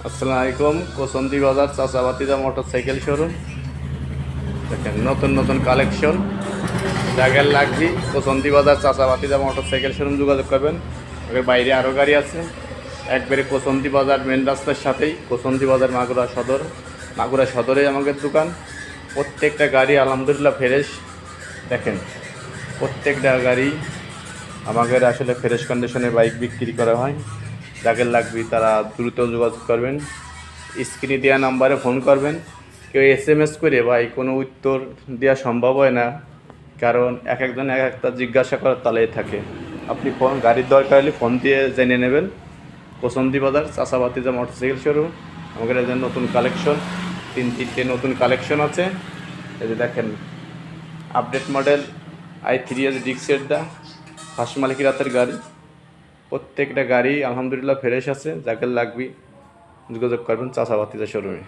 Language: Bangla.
আসসালামু আলাইকুম। কোসন্দি বাজার চাচাবাতিদা মোটরসাইকেল শোরুম। দেখেন নতুন নতুন কালেকশন জায়গার লাগবি। কোসন্দি বাজার চাচাবাতিদা মোটরসাইকেল শোরুম যোগাযোগ করবেন। এর বাইরে আরও গাড়ি আছে। একবারে কোসন্দি বাজার মেন রাস্তার সাথেই কোসন্দি বাজার মাগুরা সদরে আমাদের দোকান। প্রত্যেকটা গাড়ি আলহামদুলিল্লাহ ফ্রেশ। দেখেন প্রত্যেকটা গাড়ি আমাদের আসলে ফ্রেশ কন্ডিশনে বাইক বিক্রি করা হয়। যাদের লাগবে তারা দ্রুত যোগাযোগ করবেন। স্ক্রিনে দেওয়া নাম্বারে ফোন করবেন। কেউ SMS করে ভাই কোনো উত্তর দেওয়া সম্ভব হয় না, কারণ একজন এক একটা জিজ্ঞাসা করার তালেই থাকে। আপনি ফোন গাড়ির দরকার হলে ফোন দিয়ে জেনে নেবেন। কোসন্দি বাজার চাচাবাতিজা মোটরসাইকেল শোরুম। আমাদের এই যে নতুন কালেকশন, তিনটে নতুন কালেকশন আছে। এই যে দেখেন আপডেট মডেল i3 ডিক্সের দা ফার্স্ট মালিকের হাতের গাড়ি। প্রত্যেকটা গাড়ি আলহামদুলিল্লাহ ফ্রেশ আছে। যাকে লাগবে যোগাযোগ করবেন চাচাবাতিজা শোরুমে।